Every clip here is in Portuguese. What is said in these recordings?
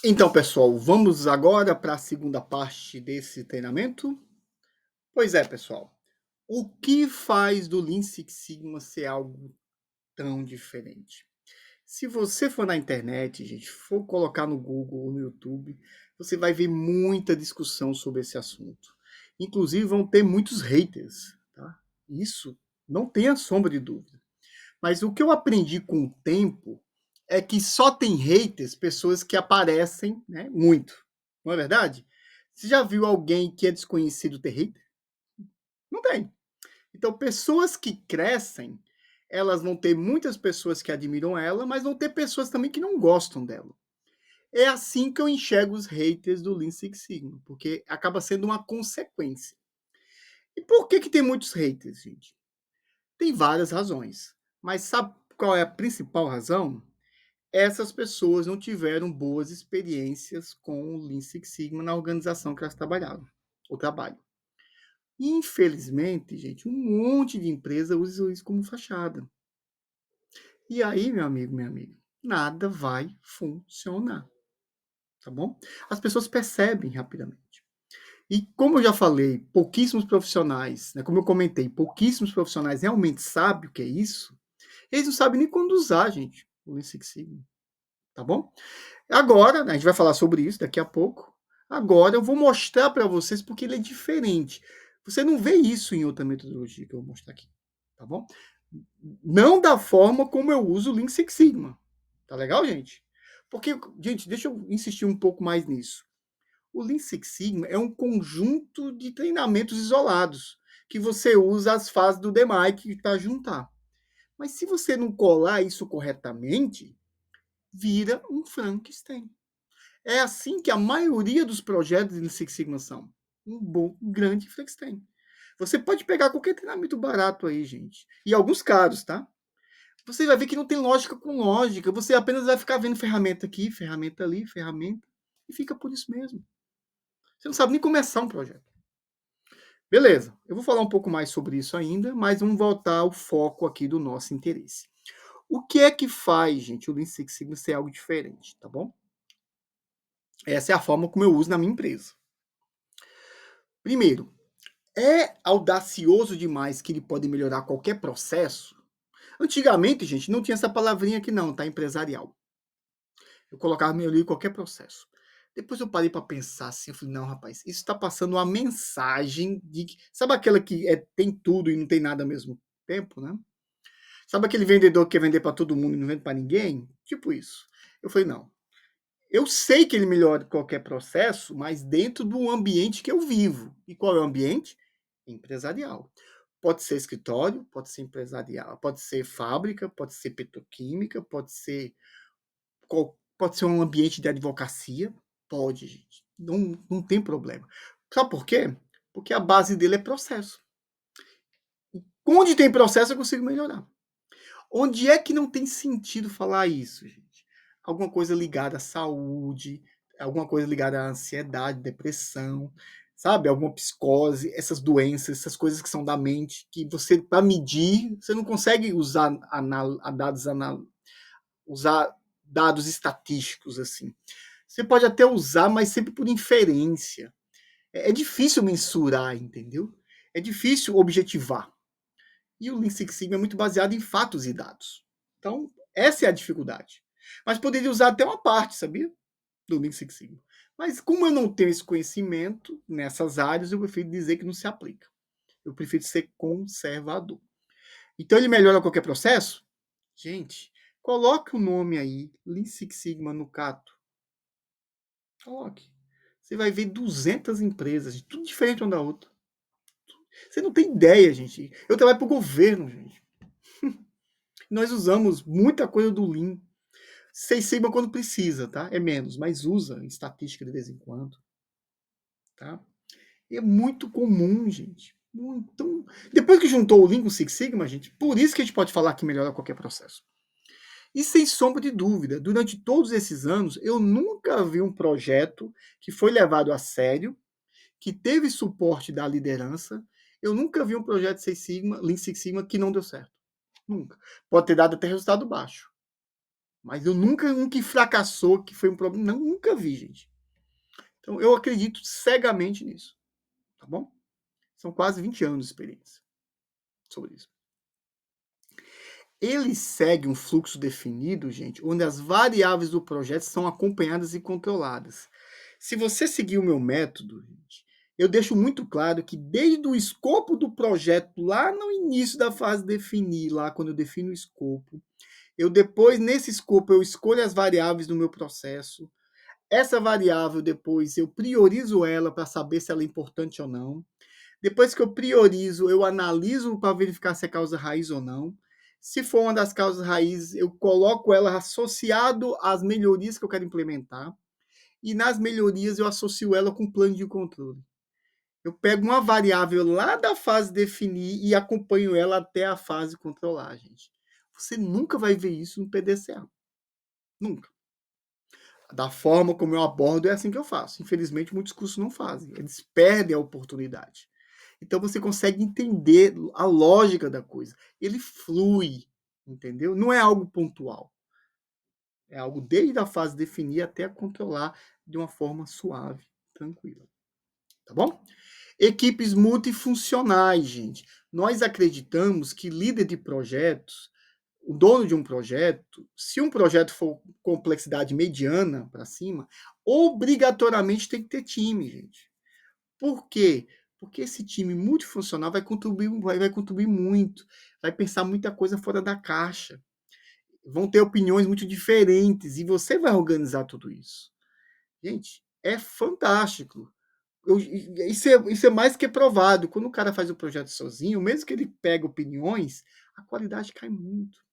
Então, pessoal, vamos agora para a segunda parte desse treinamento? Pois é, pessoal. O que faz do Lean Six Sigma ser algo tão diferente? Se você for na internet, gente, for colocar no Google ou no YouTube, você vai ver muita discussão sobre esse assunto. Inclusive, vão ter muitos haters, tá? Isso não tenha sombra de dúvida. Mas o que eu aprendi com o tempo é que só tem haters pessoas que aparecem, né, muito. Não é verdade? Você já viu alguém que é desconhecido ter hater? Não tem. Então, pessoas que crescem, elas vão ter muitas pessoas que admiram ela, mas vão ter pessoas também que não gostam dela. É assim que eu enxergo os haters do Lean Six Sigma, porque acaba sendo uma consequência. E por que tem muitos haters, gente? Tem várias razões. Mas sabe qual é a principal razão? Essas pessoas não tiveram boas experiências com o Lean Six Sigma na organização que elas trabalharam, ou trabalham. Infelizmente, gente, um monte de empresa usa isso como fachada. E aí, meu amigo, minha amiga, nada vai funcionar, tá bom? As pessoas percebem rapidamente. E como eu já falei, pouquíssimos profissionais, né, como eu comentei, pouquíssimos profissionais realmente sabem o que é isso. Eles não sabem nem quando usar, gente, o Lean Six Sigma, tá bom? Agora, né, a gente vai falar sobre isso daqui a pouco. Agora eu vou mostrar para vocês porque ele é diferente. Você não vê isso em outra metodologia que eu vou mostrar aqui, tá bom? Não da forma como eu uso o Lean Six Sigma. Tá legal, gente? Porque, gente, deixa eu insistir um pouco mais nisso. O Lean Six Sigma é um conjunto de treinamentos isolados que você usa as fases do DMAIC para juntar. Mas se você não colar isso corretamente, vira um Frankenstein. É assim que a maioria dos projetos de Six Sigma são. Um bom, grande Frankenstein. Você pode pegar qualquer treinamento barato aí, gente. E alguns caros, tá? Você vai ver que não tem lógica com lógica. Você apenas vai ficar vendo ferramenta aqui, ferramenta ali, ferramenta. E fica por isso mesmo. Você não sabe nem começar um projeto. Beleza, eu vou falar um pouco mais sobre isso ainda, mas vamos voltar ao foco aqui do nosso interesse. O que é que faz, gente, o Lean Six Sigma ser algo diferente, tá bom? Essa é a forma como eu uso na minha empresa. Primeiro, é audacioso demais que ele pode melhorar qualquer processo? Antigamente, gente, não tinha essa palavrinha aqui não, tá? Empresarial. Eu colocava melhoria em qualquer processo. Depois eu parei para pensar assim, eu falei, não, rapaz, isso está passando uma mensagem de... Sabe aquela que tem tudo e não tem nada ao mesmo tempo, né? Sabe aquele vendedor que quer vender para todo mundo e não vende para ninguém? Tipo isso. Eu falei, não. Eu sei que ele melhora qualquer processo, mas dentro do ambiente que eu vivo. E qual é o ambiente? Empresarial. Pode ser escritório, pode ser empresarial, pode ser fábrica, pode ser petroquímica, pode ser um ambiente de advocacia. Pode, gente. Não tem problema. Sabe por quê? Porque a base dele é processo. Onde tem processo, eu consigo melhorar. Onde é que não tem sentido falar isso, gente? Alguma coisa ligada à saúde, alguma coisa ligada à ansiedade, depressão, sabe? Alguma psicose, essas doenças, essas coisas que são da mente, que você, para medir, você não consegue usar dados estatísticos assim. Você pode até usar, mas sempre por inferência. É difícil mensurar, entendeu? É difícil objetivar. E o Lean Six Sigma é muito baseado em fatos e dados. Então, essa é a dificuldade. Mas poderia usar até uma parte, sabia? Do Lean Six Sigma. Mas como eu não tenho esse conhecimento nessas áreas, eu prefiro dizer que não se aplica. Eu prefiro ser conservador. Então, ele melhora qualquer processo? Gente, coloque o nome aí, Lean Six Sigma no Cato. Coloque. Você vai ver 200 empresas, tudo diferente uma da outra. Você não tem ideia, gente. Eu trabalho para o governo, gente. Nós usamos muita coisa do Lean. Sem Sigma quando precisa, tá? É menos, mas usa em estatística de vez em quando, tá? E é muito comum, gente. Então, depois que juntou o Lean com o Six Sigma, gente, por isso que a gente pode falar que melhora qualquer processo. E sem sombra de dúvida, durante todos esses anos, eu nunca vi um projeto que foi levado a sério, que teve suporte da liderança. Eu nunca vi um projeto Six Sigma, Lean Six Sigma que não deu certo. Nunca. Pode ter dado até resultado baixo, Mas eu nunca um que fracassou, que foi um problema, não, nunca vi, gente. Então eu acredito cegamente nisso, tá bom? São quase 20 anos de experiência sobre isso. Ele segue um fluxo definido, gente, onde as variáveis do projeto são acompanhadas e controladas. Se você seguir o meu método, gente, eu deixo muito claro que desde o escopo do projeto, lá no início da fase definir, lá quando eu defino o escopo, eu depois, nesse escopo, eu escolho as variáveis do meu processo. Essa variável, depois, eu priorizo ela para saber se ela é importante ou não. Depois que eu priorizo, eu analiso para verificar se é causa raiz ou não. Se for uma das causas raízes, eu coloco ela associado às melhorias que eu quero implementar. E nas melhorias eu associo ela com um plano de controle. Eu pego uma variável lá da fase definir e acompanho ela até a fase controlar, gente. Você nunca vai ver isso no PDCA. Nunca. Da forma como eu abordo, é assim que eu faço. Infelizmente, muitos cursos não fazem. Eles perdem a oportunidade. Então você consegue entender a lógica da coisa. Ele flui, entendeu? Não é algo pontual. É algo desde a fase definir até controlar de uma forma suave, tranquila. Tá bom? Equipes multifuncionais, gente. Nós acreditamos que líder de projetos, o dono de um projeto, se um projeto for complexidade mediana para cima, obrigatoriamente tem que ter time, gente. Por quê? Porque esse time multifuncional vai contribuir muito, vai pensar muita coisa fora da caixa, vão ter opiniões muito diferentes e você vai organizar tudo isso. Gente, é fantástico. Isso é mais que provado. Quando o cara faz o projeto sozinho, mesmo que ele pegue opiniões, a qualidade cai muito.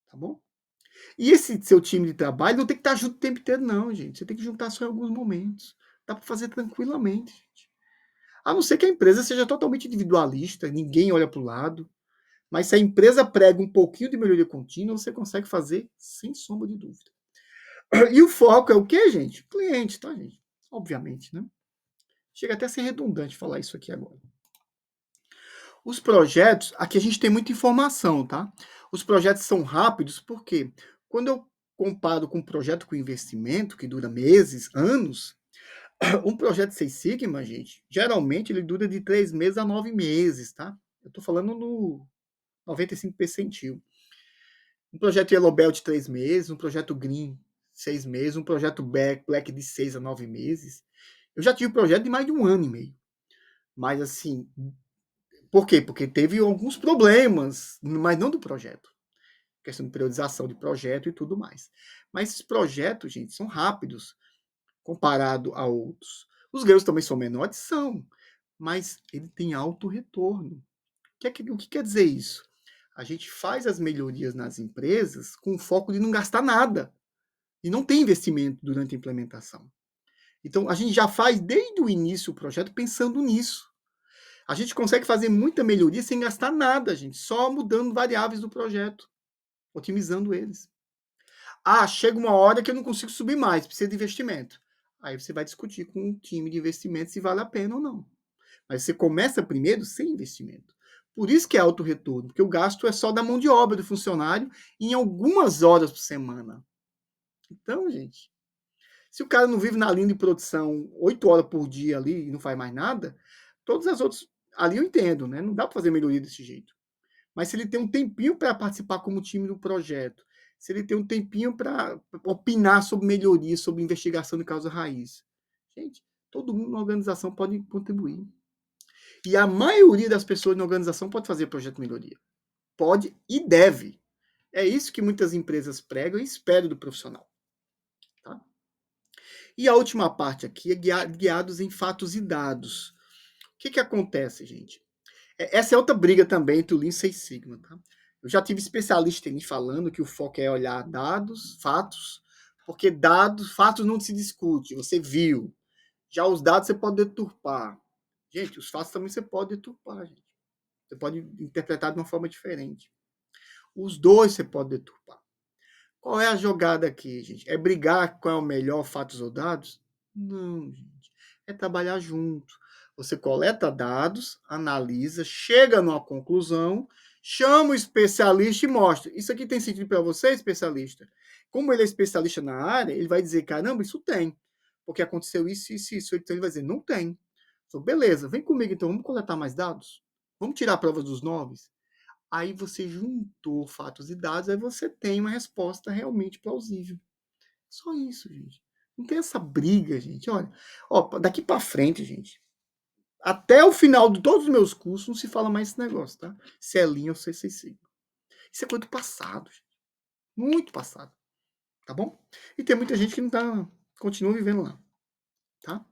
Tá bom? E esse seu time de trabalho não tem que estar junto o tempo inteiro, não, gente. Você tem que juntar só em alguns momentos. Dá para fazer tranquilamente, gente. A não ser que a empresa seja totalmente individualista, ninguém olha para o lado. Mas se a empresa prega um pouquinho de melhoria contínua, você consegue fazer sem sombra de dúvida. E o foco é o quê, gente? Cliente, tá, gente? Obviamente, né? Chega até a ser redundante falar isso aqui agora. Os projetos, aqui a gente tem muita informação, tá? Os projetos são rápidos porque quando eu comparo com um projeto com investimento, que dura meses, anos, um projeto Six Sigma, gente, geralmente ele dura de 3 meses a 9 meses, tá? Eu tô falando no 95 percentil. Um projeto Yellow Belt de 3 meses, um projeto Green 6 meses, um projeto Black de 6 a 9 meses. Eu já tive projeto de mais de 1 ano e meio. Mas assim, por quê? Porque teve alguns problemas, mas não do projeto. Questão de periodização de projeto e tudo mais. Mas esses projetos, gente, são rápidos comparado a outros. Os ganhos também são menores? São. Mas ele tem alto retorno. O que quer dizer isso? A gente faz as melhorias nas empresas com o foco de não gastar nada. E não tem investimento durante a implementação. Então, a gente já faz desde o início o projeto pensando nisso. A gente consegue fazer muita melhoria sem gastar nada, gente, só mudando variáveis do projeto, otimizando eles. Ah, chega uma hora que eu não consigo subir mais, precisa de investimento. Aí você vai discutir com um time de investimento se vale a pena ou não. Mas você começa primeiro sem investimento. Por isso que é alto retorno, porque o gasto é só da mão de obra do funcionário em algumas horas por semana. Então, gente, se o cara não vive na linha de produção 8 horas por dia ali e não faz mais nada, todas as outras ali eu entendo, né? Não dá para fazer melhoria desse jeito. Mas se ele tem um tempinho para participar como time do projeto, se ele tem um tempinho para opinar sobre melhoria, sobre investigação de causa raiz, gente, todo mundo na organização pode contribuir. E a maioria das pessoas na organização pode fazer projeto de melhoria. Pode e deve. É isso que muitas empresas pregam e esperam do profissional. Tá? E a última parte aqui é guiados em fatos e dados. O que acontece, gente? Essa é outra briga também entre o Lean e Six Sigma. Tá? Eu já tive especialista em falando que o foco é olhar dados, fatos, porque fatos não se discute, você viu. Já os dados você pode deturpar. Gente, os fatos também você pode deturpar, gente. Você pode interpretar de uma forma diferente. Os dois você pode deturpar. Qual é a jogada aqui, gente? É brigar qual é o melhor, fatos ou dados? Não, gente. É trabalhar junto. Você coleta dados, analisa, chega numa conclusão Chama o especialista e mostra. Isso aqui tem sentido para você, especialista? Como ele é especialista na área, ele vai dizer, caramba, isso tem. Porque aconteceu isso, isso, isso. Então ele vai dizer, não tem. Então, beleza, vem comigo então, vamos coletar mais dados? Vamos tirar a prova dos 9? Aí você juntou fatos e dados, aí você tem uma resposta realmente plausível. Só isso, gente. Não tem essa briga, gente. Olha, ó, daqui para frente, gente, até o final de todos os meus cursos não se fala mais esse negócio, tá? Se é linha ou se é C5. Isso é coisa do passado, gente. Muito passado, tá bom? E tem muita gente que não tá, continua vivendo lá, tá?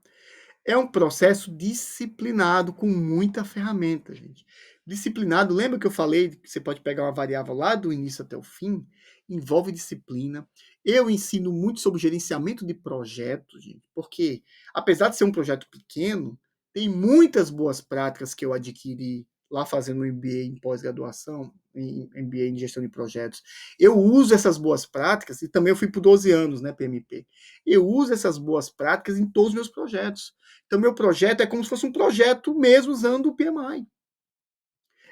É um processo disciplinado com muita ferramenta, gente. Disciplinado, lembra que eu falei que você pode pegar uma variável lá do início até o fim? Envolve disciplina. Eu ensino muito sobre gerenciamento de projetos, gente, porque apesar de ser um projeto pequeno, tem muitas boas práticas que eu adquiri lá fazendo um MBA em pós-graduação, em MBA em gestão de projetos. Eu uso essas boas práticas, e também eu fui por 12 anos, né, PMP. Eu uso essas boas práticas em todos os meus projetos. Então, meu projeto é como se fosse um projeto mesmo usando o PMI.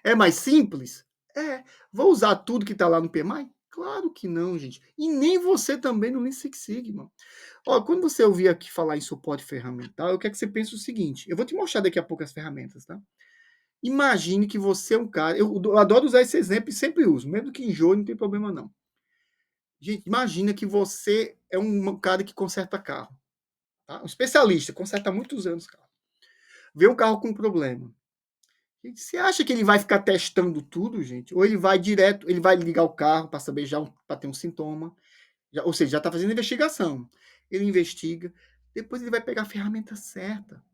É mais simples? É. Vou usar tudo que está lá no PMI? Claro que não, gente. E nem você também no Lean Six Sigma. Ó, quando você ouvir aqui falar em suporte ferramental, eu quero que você pense o seguinte. Eu vou te mostrar daqui a pouco as ferramentas, tá? Imagine que você é um cara... Eu adoro usar esse exemplo e sempre uso. Mesmo que enjoe, não tem problema não. Gente, imagina que você é um cara que conserta carro. Tá? Um especialista, conserta há muitos anos carro. Vê um carro com problema. Você acha que ele vai ficar testando tudo, gente? Ou ele vai direto, ele vai ligar o carro para saber já para ter um sintoma, ou seja, já está fazendo investigação. Ele investiga, depois ele vai pegar a ferramenta certa.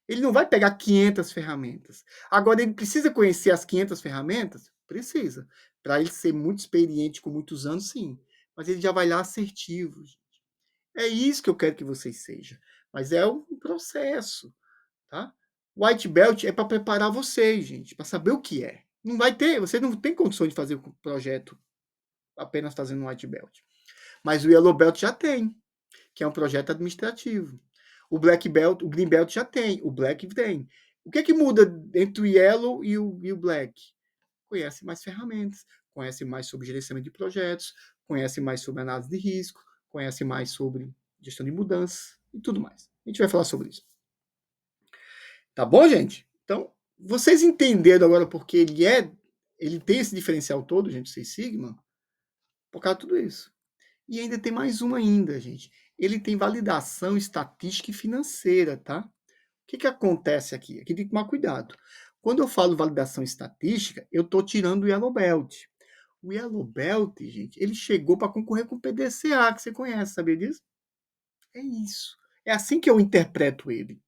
Ele não vai pegar 500 ferramentas. Agora ele precisa conhecer as 500 ferramentas? Precisa. Para ele ser muito experiente com muitos anos, sim. Mas ele já vai lá assertivo. Gente. É isso que eu quero que vocês sejam. Mas é um processo. Tá? White Belt é para preparar vocês, gente, para saber o que é. Não vai ter, você não tem condições de fazer o projeto apenas fazendo um White Belt. Mas o Yellow Belt já tem, que é um projeto administrativo. O Black Belt, o Green Belt já tem, o Black tem. O que é que muda entre o Yellow e o Black? Conhece mais ferramentas, conhece mais sobre gerenciamento de projetos, conhece mais sobre análise de risco, conhece mais sobre gestão de mudanças e tudo mais. A gente vai falar sobre isso. Tá bom, gente? Então, vocês entenderam agora porque ele tem esse diferencial todo, gente, Six Sigma, por causa de tudo isso. E ainda tem mais uma ainda, gente. Ele tem validação estatística e financeira, tá? O que acontece aqui? Aqui tem que tomar cuidado. Quando eu falo validação estatística, eu estou tirando o Yellow Belt. O Yellow Belt, gente, ele chegou para concorrer com o PDCA, que você conhece, sabia disso? É isso. É assim que eu interpreto ele.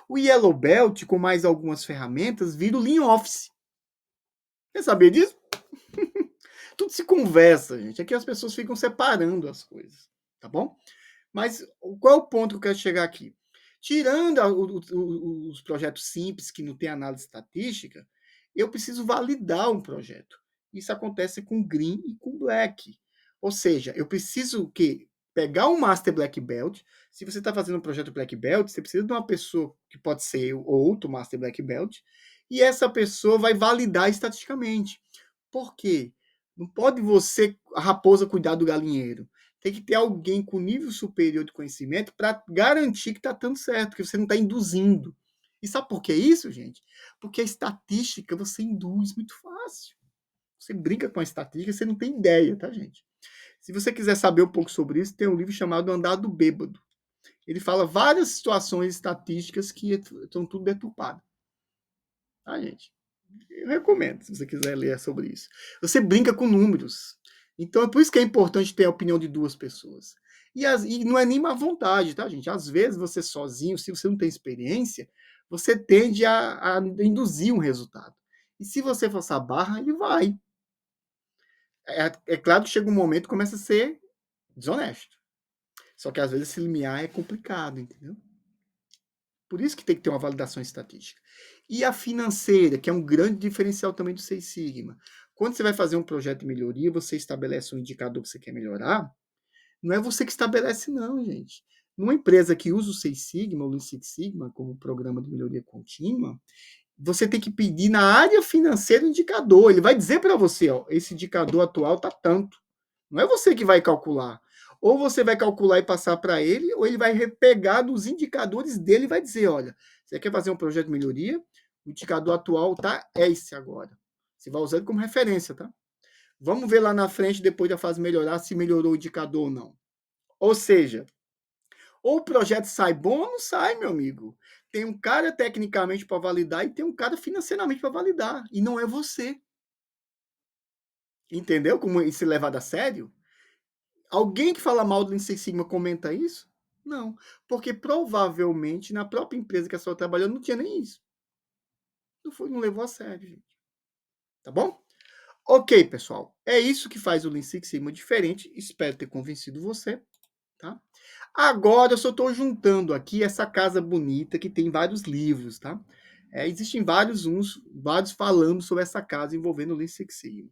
O Yellow Belt, com mais algumas ferramentas, vira o Lean Office. Quer saber disso? Tudo se conversa, gente. Aqui as pessoas ficam separando as coisas, tá bom? Mas qual é o ponto que eu quero chegar aqui? Tirando os projetos simples que não tem análise estatística, eu preciso validar um projeto. Isso acontece com Green e com Black. Ou seja, eu preciso o quê? Pegar um Master Black Belt. Se você está fazendo um projeto Black Belt, você precisa de uma pessoa que pode ser eu ou outro Master Black Belt, e essa pessoa vai validar estatisticamente. Por quê? Não pode você, a raposa, cuidar do galinheiro. Tem que ter alguém com nível superior de conhecimento para garantir que está dando certo, que você não está induzindo. E sabe por que isso, gente? Porque a estatística você induz muito fácil. Você brinca com a estatística, você não tem ideia, tá, gente? Se você quiser saber um pouco sobre isso, tem um livro chamado Andar do Bêbado. Ele fala várias situações estatísticas que estão tudo deturpadas. Tá, gente? Eu recomendo, se você quiser ler sobre isso. Você brinca com números. Então, é por isso que é importante ter a opinião de duas pessoas. E não é nem má vontade, tá, gente? Às vezes, você sozinho, se você não tem experiência, você tende a induzir um resultado. E se você forçar a barra, ele vai. É claro que chega um momento que começa a ser desonesto. Só que, às vezes, esse limiar é complicado, entendeu? Por isso que tem que ter uma validação estatística. E a financeira, que é um grande diferencial também do Six Sigma. Quando você vai fazer um projeto de melhoria, você estabelece um indicador que você quer melhorar, não é você que estabelece, não, gente. Numa empresa que usa o Six Sigma ou o Lean Six Sigma como programa de melhoria contínua, você tem que pedir na área financeira o indicador. Ele vai dizer para você, ó, esse indicador atual está tanto. Não é você que vai calcular. Ou você vai calcular e passar para ele, ou ele vai pegar dos indicadores dele e vai dizer, olha, você quer fazer um projeto de melhoria? O indicador atual tá esse agora. Você vai usar ele como referência, tá? Vamos ver lá na frente, depois da fase melhorar, se melhorou o indicador ou não. Ou seja, ou o projeto sai bom ou não sai, meu amigo. Tem um cara tecnicamente para validar e tem um cara financeiramente para validar. E não é você. Entendeu como isso é levado a sério? Alguém que fala mal do Lean Six Sigma comenta isso? Não. Porque provavelmente na própria empresa que a pessoa trabalhou não tinha nem isso. Não levou a sério, gente. Tá bom? Ok, pessoal. É isso que faz o Lean Six Sigma diferente. Espero ter convencido você. Tá? Agora eu só estou juntando aqui essa casa bonita que tem vários livros, tá? Existem vários falando sobre essa casa envolvendo o Lean Six Sigma.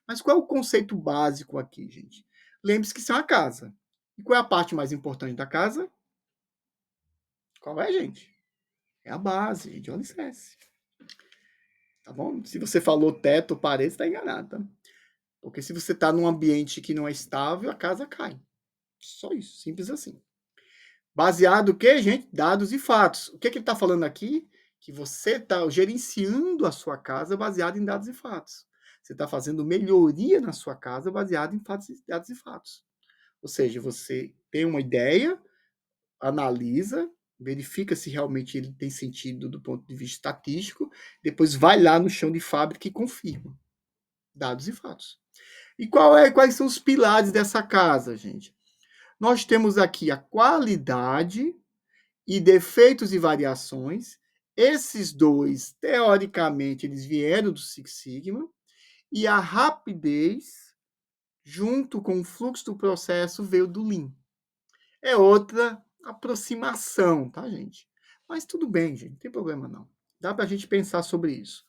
Mas qual é o conceito básico aqui, gente? Lembre-se que isso é uma casa. E qual é a parte mais importante da casa? Qual é, gente? É a base, gente, é o alicerce. Tá bom? Se você falou teto, parede, está enganado, tá? Porque se você está num ambiente que não é estável, a casa cai. Só isso, simples assim. Baseado o quê, gente? Dados e fatos. O que ele está falando aqui? Que você está gerenciando a sua casa baseado em dados e fatos. Você está fazendo melhoria na sua casa baseado em fatos, dados e fatos. Ou seja, você tem uma ideia, analisa, verifica se realmente ele tem sentido do ponto de vista estatístico, depois vai lá no chão de fábrica e confirma. Dados e fatos. E quais são os pilares dessa casa, gente? Nós temos aqui a qualidade e defeitos e variações. Esses dois, teoricamente, eles vieram do Six Sigma. E a rapidez, junto com o fluxo do processo, veio do Lean. É outra aproximação, tá, gente? Mas tudo bem, gente, não tem problema não. Dá para a gente pensar sobre isso.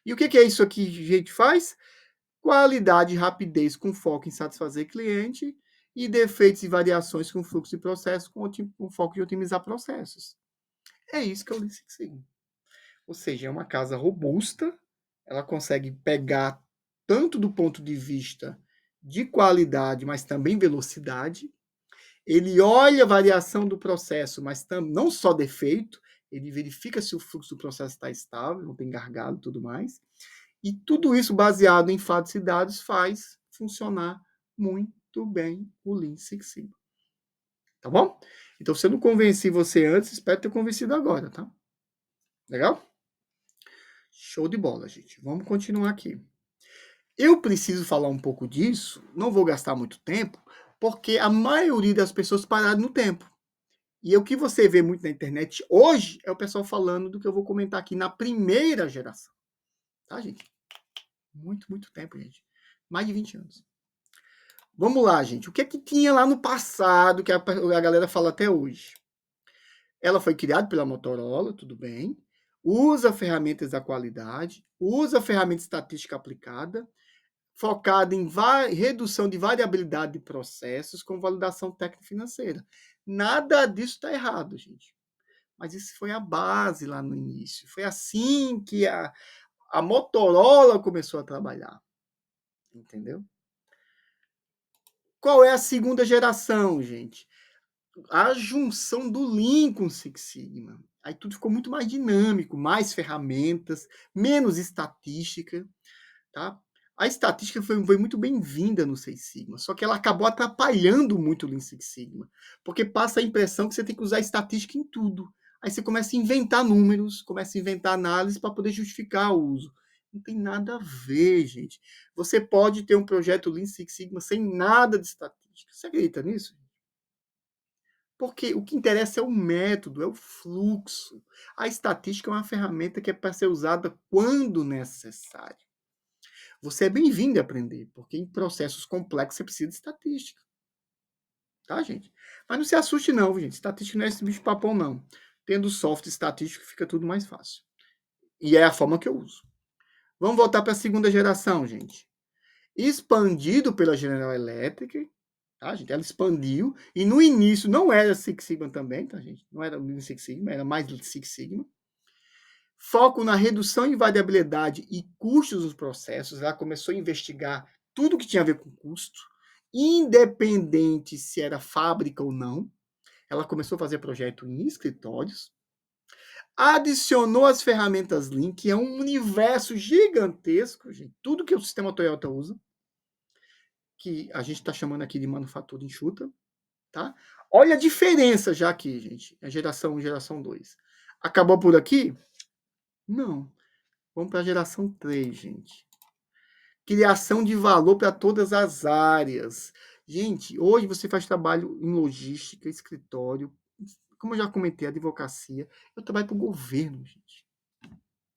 E o que é isso aqui que a gente faz? Qualidade e rapidez com foco em satisfazer cliente e defeitos e variações com fluxo de processo com foco em otimizar processos. É isso que é o Lean Six Sigma. Ou seja, é uma casa robusta, ela consegue pegar tanto do ponto de vista de qualidade, mas também velocidade. Ele olha a variação do processo, mas não só defeito, ele verifica se o fluxo do processo está estável, não tem gargalo e tudo mais. E tudo isso baseado em fatos e dados faz funcionar muito bem o Lean Six Sigma. Tá bom? Então, se eu não convenci você antes, espero ter convencido agora, tá? Legal? Show de bola, gente. Vamos continuar aqui. Eu preciso falar um pouco disso, não vou gastar muito tempo, porque a maioria das pessoas pararam no tempo. E o que você vê muito na internet hoje é o pessoal falando do que eu vou comentar aqui na primeira geração. Tá, gente? Muito tempo, gente. Mais de 20 anos. Vamos lá, gente. O que é que tinha lá no passado que a galera fala até hoje? Ela foi criada pela Motorola, tudo bem. Usa ferramentas da qualidade, usa ferramenta estatística aplicada, focada em redução de variabilidade de processos com validação técnica financeira. Nada disso está errado, gente. Mas isso foi a base lá no início. Foi assim que a Motorola começou a trabalhar. Entendeu? Qual é a segunda geração, gente? A junção do Lean com o Six Sigma. Aí tudo ficou muito mais dinâmico, mais ferramentas, menos estatística, tá? A estatística foi muito bem-vinda no Six Sigma, só que ela acabou atrapalhando muito o Lean Six Sigma, porque passa a impressão que você tem que usar estatística em tudo. Aí você começa a inventar números, começa a inventar análises para poder justificar o uso. Não tem nada a ver, gente. Você pode ter um projeto Lean Six Sigma sem nada de estatística. Você acredita nisso? Porque o que interessa é o método, é o fluxo. A estatística é uma ferramenta que é para ser usada quando necessário. Você é bem-vindo a aprender, porque em processos complexos você precisa de estatística. Tá, gente? Mas não se assuste não, gente. Estatística não é esse bicho papão, não. Tendo software estatístico fica tudo mais fácil. E é a forma que eu uso. Vamos voltar para a segunda geração, gente. Expandido pela General Electric, tá, gente? Ela expandiu. E no início não era Six Sigma também, tá, gente? Não era Six Sigma, era mais Six Sigma. Foco na redução em variabilidade e custos dos processos. Ela começou a investigar tudo que tinha a ver com custo, independente se era fábrica ou não. Ela começou a fazer projeto em escritórios. Adicionou as ferramentas Lean, que é um universo gigantesco, gente. Tudo que o sistema Toyota usa, que a gente está chamando aqui de manufatura enxuta, tá? Olha a diferença já aqui, gente. A geração 1 e geração 2. Acabou por aqui? Não. Vamos para a geração 3, gente. Criação de valor para todas as áreas. Gente, hoje você faz trabalho em logística, escritório, como eu já comentei, advocacia. Eu trabalho para o governo, gente.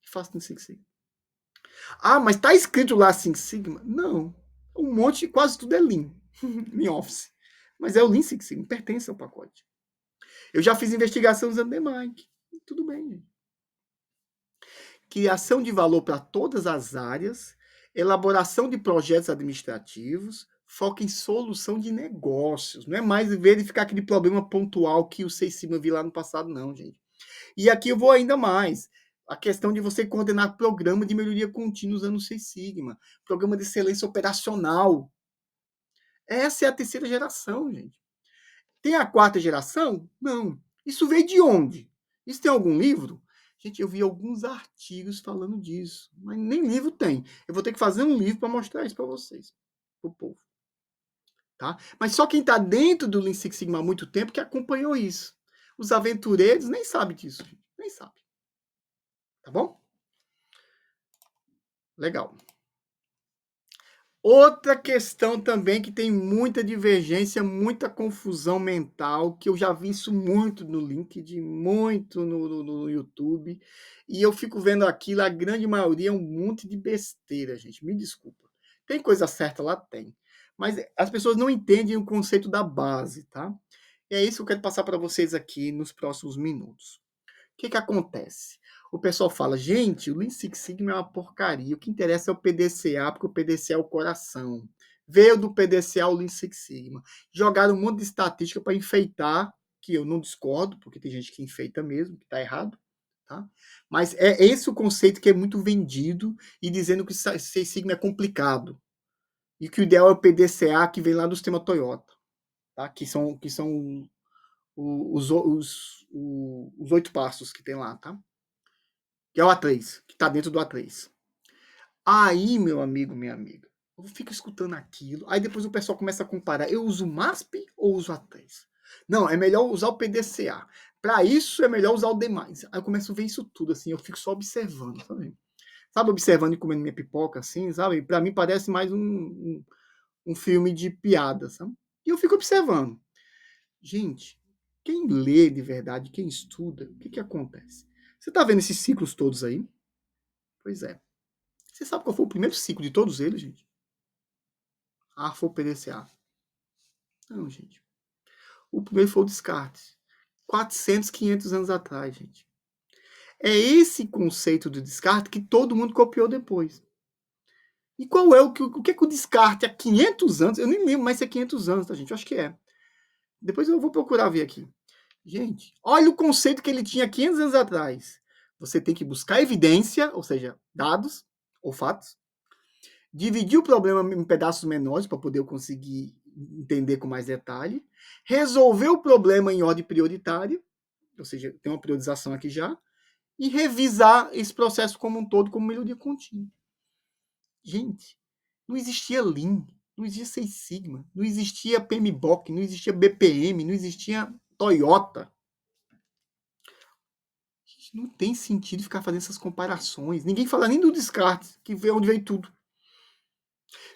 Faço no Six Sigma. Ah, mas tá escrito lá Six Sigma? Não. Um monte, quase tudo é Lean. Em Office. Mas é o Lean Six Sigma, pertence ao pacote. Eu já fiz investigação usando DMAIC. Tudo bem, gente. Criação de valor para todas as áreas, elaboração de projetos administrativos, foca em solução de negócios. Não é mais verificar aquele problema pontual que o Seis Sigma viu lá no passado, não, gente. E aqui eu vou ainda mais. A questão de você coordenar programa de melhoria contínua usando o Seis Sigma. Programa de excelência operacional. Essa é a terceira geração, gente. Tem a quarta geração? Não. Isso veio de onde? Isso tem algum livro? Gente, eu vi alguns artigos falando disso, mas nem livro tem. Eu vou ter que fazer um livro para mostrar isso para vocês, para o povo. Tá? Mas só quem está dentro do Lean Six Sigma há muito tempo que acompanhou isso. Os aventureiros nem sabem disso, gente. Nem sabem. Tá bom? Legal. Outra questão também que tem muita divergência, muita confusão mental, que eu já vi isso muito no LinkedIn, muito no YouTube, e eu fico vendo aquilo, a grande maioria é um monte de besteira, gente, me desculpa. Tem coisa certa lá? Tem. Mas as pessoas não entendem o conceito da base, tá? E é isso que eu quero passar para vocês aqui nos próximos minutos. O que acontece? O pessoal fala, gente, o Lean Six Sigma é uma porcaria. O que interessa é o PDCA, porque o PDCA é o coração. Veio do PDCA o Lean Six Sigma. Jogaram um monte de estatística para enfeitar, que eu não discordo, porque tem gente que enfeita mesmo, que está errado. Tá? Mas é esse o conceito que é muito vendido e dizendo que o Six Sigma é complicado. E que o ideal é o PDCA que vem lá do sistema Toyota. Tá? Que são os 8 passos que tem lá, tá? Que é o A3, que está dentro do A3. Aí, meu amigo, minha amiga, eu fico escutando aquilo, aí depois o pessoal começa a comparar, eu uso o MASP ou uso o A3? Não, é melhor usar o PDCA. Para isso, é melhor usar o demais. Aí eu começo a ver isso tudo, assim, eu fico só observando, sabe? Sabe, observando e comendo minha pipoca, assim, sabe? Para mim parece mais um filme de piada, sabe? E eu fico observando. Gente, quem lê de verdade, quem estuda, o que acontece? Você está vendo esses ciclos todos aí? Pois é. Você sabe qual foi o primeiro ciclo de todos eles, gente? Ah, foi o PDCA. Não, gente. O primeiro foi o descarte. 400, 500 anos atrás, gente. É esse conceito do descarte que todo mundo copiou depois. E qual é o que é que o descarte há 500 anos? Eu nem lembro mais se é 500 anos, tá, gente? Eu acho que é. Depois eu vou procurar ver aqui. Gente, olha o conceito que ele tinha 500 anos atrás. Você tem que buscar evidência, ou seja, dados ou fatos, dividir o problema em pedaços menores para poder eu conseguir entender com mais detalhe, resolver o problema em ordem prioritária, ou seja, tem uma priorização aqui já, e revisar esse processo como um todo como melhoria contínua. Gente, não existia Lean, não existia Seis Sigma, não existia PMBOK, não existia BPM, não existia Toyota. Não tem sentido ficar fazendo essas comparações. Ninguém fala nem do descarte, que vê onde veio tudo.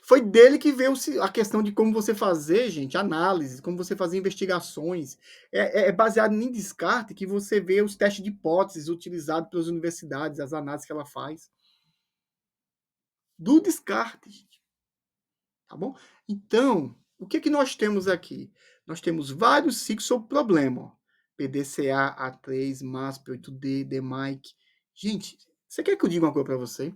Foi dele que veio a questão de como você fazer, gente, análise, como você fazer investigações. É baseado em descarte que você vê os testes de hipóteses utilizados pelas universidades, as análises que ela faz. Do descarte, gente. Tá bom? Então, o que nós temos aqui? Nós temos vários ciclos sobre problema. Ó. PDCA, A3, MASP, 8D, DMAIC. Gente, você quer que eu diga uma coisa para você?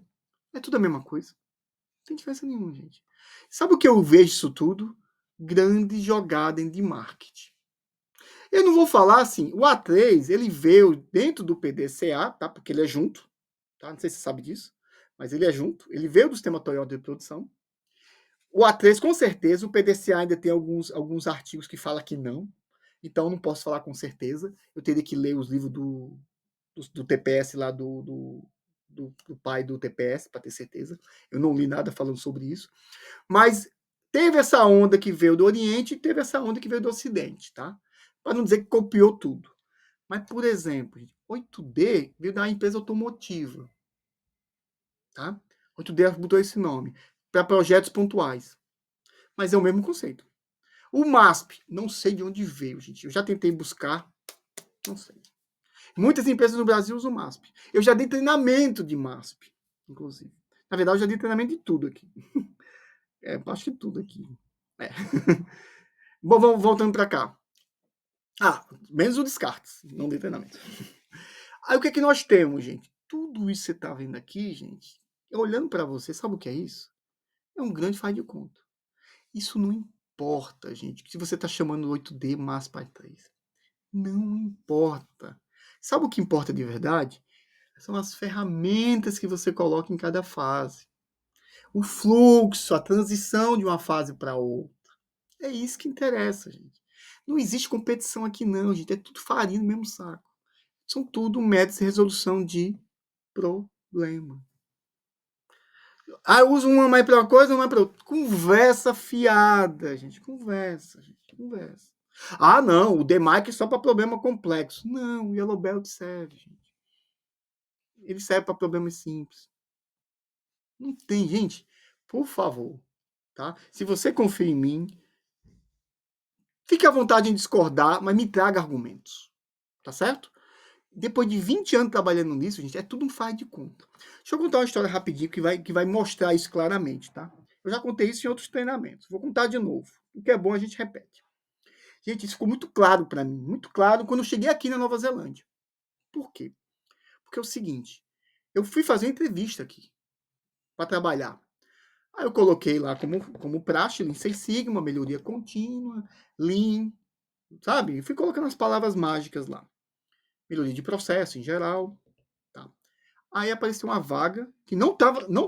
É tudo a mesma coisa. Não tem diferença nenhuma, gente. Sabe o que eu vejo isso tudo? Grande jogada de marketing. Eu não vou falar assim, o A3, ele veio dentro do PDCA, tá? Porque ele é junto, tá? Não sei se você sabe disso, mas ele é junto. Ele veio do sistema Toyota de produção. O A3, com certeza, o PDCA ainda tem alguns artigos que falam que não, então não posso falar com certeza. Eu teria que ler os livros do TPS lá, do pai do TPS, para ter certeza. Eu não li nada falando sobre isso. Mas teve essa onda que veio do Oriente e teve essa onda que veio do Ocidente, tá? Para não dizer que copiou tudo. Mas, por exemplo, 8D veio da empresa automotiva, tá? 8D botou esse nome para projetos pontuais, mas é o mesmo conceito. O MASP, não sei de onde veio, gente. Eu já tentei buscar, não sei. Muitas empresas no Brasil usam MASP. Eu já dei treinamento de MASP, inclusive. Na verdade, eu já dei treinamento de tudo aqui. Acho que tudo aqui. É. Bom, vamos voltando para cá. Menos o descartes, não dei treinamento. Aí o que é que nós temos, gente? Tudo isso que você está vendo aqui, gente, olhando para você, sabe o que é isso? É um grande faz de conta. Isso não importa, gente, se você está chamando 8D MASP 3. Não importa. Sabe o que importa de verdade? São as ferramentas que você coloca em cada fase. O fluxo, a transição de uma fase para outra. É isso que interessa, gente. Não existe competição aqui não, gente. É tudo farinha no mesmo saco. São tudo métodos de resolução de problema. Eu uso uma mais para uma coisa, uma mais para outra. Conversa fiada, gente. Conversa, gente. Conversa. Não, o DMAIC é só para problema complexo. Não, o Yellow Belt serve, gente. Ele serve para problemas simples. Não tem, gente. Por favor, tá? Se você confia em mim, fique à vontade em discordar, mas me traga argumentos. Tá certo? Depois de 20 anos trabalhando nisso, gente, é tudo um faz de conta. Deixa eu contar uma história rapidinho que vai mostrar isso claramente, tá? Eu já contei isso em outros treinamentos. Vou contar de novo. O que é bom a gente repete. Gente, isso ficou muito claro para mim, muito claro quando eu cheguei aqui na Nova Zelândia. Por quê? Porque é o seguinte, eu fui fazer uma entrevista aqui para trabalhar. Aí eu coloquei lá como praxe, Lean Six Sigma, melhoria contínua, Lean, sabe? Eu fui colocando as palavras mágicas lá. Melhoria de processo em geral, tá? Aí apareceu uma vaga que não